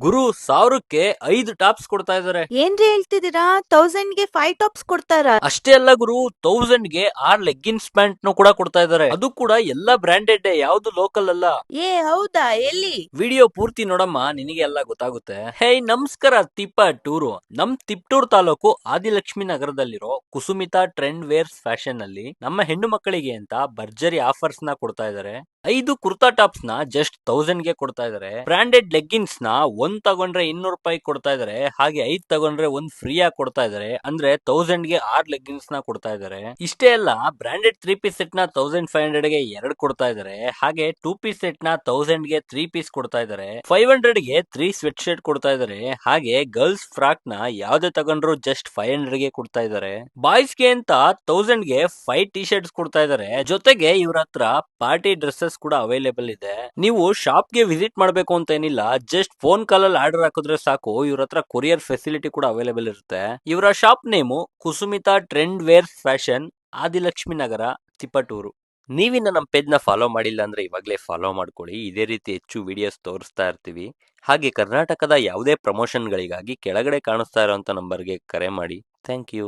ಗುರು 1000ಕ್ಕೆ 5 tops ಕೊಡ್ತಾ ಇದಾರೆ. ಏನ್ರಿ ಹೇಳ್ತಿದ್ದೀರಾ? 1000ಗೆ 5 ಟಾಪ್ಸ್ ಕೊಡ್ತಾರಾ? ಅಷ್ಟೇ ಅಲ್ಲ ಗುರು, 1000ಗೆ 6 ಲೆಗ್ಗಿನ್ಸ್ ಪ್ಯಾಂಟ್ ನು ಕೂಡ ಕೊಡ್ತಾ ಇದಾರೆ. ಅದು ಕೂಡ ಎಲ್ಲ ಬ್ರಾಂಡೆಡ್, ಯಾವ್ದು ಲೋಕಲ್ ಅಲ್ಲ. ಏ ಹೌದಾ? ಎಲ್ಲಿ? ವಿಡಿಯೋ ಪೂರ್ತಿ ನೋಡಮ್ಮ, ನಿನಗೆ ಎಲ್ಲ ಗೊತ್ತಾಗುತ್ತೆ. ಹೇ ನಮಸ್ಕಾರ, ತಿಪ್ಪ ಟೂರು. ನಮ್ ತಿಪ್ಟೂರ್ ತಾಲೂಕು ಆದಿಲಕ್ಷ್ಮಿ ನಗರದಲ್ಲಿರೋ ಕುಸುಮಿತಾ ಟ್ರೆಂಡ್ ವೇರ್ಸ್ ಫ್ಯಾಷನ್ ಅಲ್ಲಿ ನಮ್ಮ ಹೆಣ್ಣು ಮಕ್ಕಳಿಗೆ ಅಂತ ಭರ್ಜರಿ ಆಫರ್ಸ್ ನ ಕೊಡ್ತಾ ಇದಾರೆ. 5 ಕುರ್ತಾ ಟಾಪ್ಸ್ ನ ಜಸ್ಟ್ 1000ಗೆ ಕೊಡ್ತಾ ಇದಾರೆ. ಬ್ರಾಂಡೆಡ್ ಲೆಗ್ಗಿನ್ಸ್ ನ ಒಂದ್ ತಗೊಂಡ್ರೆ 200 ರೂಪಾಯಿ ಕೊಡ್ತಾ ಇದಾರೆ. ಹಾಗೆ 5 ತಗೊಂಡ್ರೆ ಒಂದ್ ಫ್ರೀ ಆಗಿ ಕೊಡ್ತಾ ಇದಾರೆ. ಅಂದ್ರೆ 1000ಗೆ 6 ಲೆಗ್ಗಿನ್ಸ್ ನ ಕೊಡ್ತಾ ಇದಾರೆ. ಇಷ್ಟೇ ಅಲ್ಲ, ಬ್ರಾಂಡೆಡ್ 3 ಪೀಸ್ ಸೆಟ್ ನ 1500ಗೆ 2 ಕೊಡ್ತಾ ಇದಾರೆ. ಹಾಗೆ 2 ಪೀಸ್ ಸೆಟ್ ನ 1000ಗೆ 3 ಪೀಸ್ ಕೊಡ್ತಾ ಇದಾರೆ. 500ಗೆ 3 ಸ್ವೆಟ್ ಶರ್ಟ್ ಕೊಡ್ತಾ ಇದಾರೆ. ಹಾಗೆ ಗರ್ಲ್ಸ್ ಫ್ರಾಕ್ ನ ಯಾವ್ದೇ ತಗೊಂಡ್ರು ಜಸ್ಟ್ 500ಗೆ ಕೊಡ್ತಾ ಇದಾರೆ. ಬಾಯ್ಸ್ ಗೆ ಅಂತ 1000ಗೆ 5 ಟಿ ಶರ್ಟ್ಸ್ ಕೊಡ್ತಾ ಇದಾರೆ. ಜೊತೆಗೆ ಇವ್ರ ಹತ್ರ ಪಾರ್ಟಿ ಡ್ರೆಸ್ಸಸ್ ಕೂಡ ಅವೈಲೇಬಲ್ ಇದೆ. ನೀವು ಶಾಪ್ ಗೆ ವಿಸಿಟ್ ಮಾಡ್ಬೇಕು ಅಂತ ಏನಿಲ್ಲ, ಜಸ್ಟ್ ಫೋನ್ ಕಾಲ್ ಅಲ್ಲಿ ಆರ್ಡರ್ ಹಾಕಿದ್ರೆ ಸಾಕು, ಇವ್ರ ಹತ್ರ ಕೊರಿಯರ್ ಫೆಸಿಲಿಟಿ ಕೂಡ ಅವೈಲೇಬಲ್ ಇರುತ್ತೆ. ಇವರ shop name Kusumita trend wears fashion, Adilakshmi Nagar, Tiptur. ನೀವಿನ್ನ ನಮ್ಮ ಪೇಜ್ ನ ಫಾಲೋ ಮಾಡಿಲ್ಲ ಅಂದ್ರೆ ಇವಾಗಲೇ ಫಾಲೋ ಮಾಡ್ಕೊಳ್ಳಿ. ಇದೇ ರೀತಿ ಹೆಚ್ಚು ವಿಡಿಯೋಸ್ ತೋರಿಸ್ತಾ ಇರ್ತೀವಿ. ಹಾಗೆ ಕರ್ನಾಟಕದ ಯಾವುದೇ ಪ್ರಮೋಷನ್ಗಳಿಗಾಗಿ ಕೆಳಗಡೆ ಕಾಣಿಸ್ತಾ ಇರೋಂಥ ನಂಬರ್ಗೆ ಕರೆ ಮಾಡಿ. Thank you.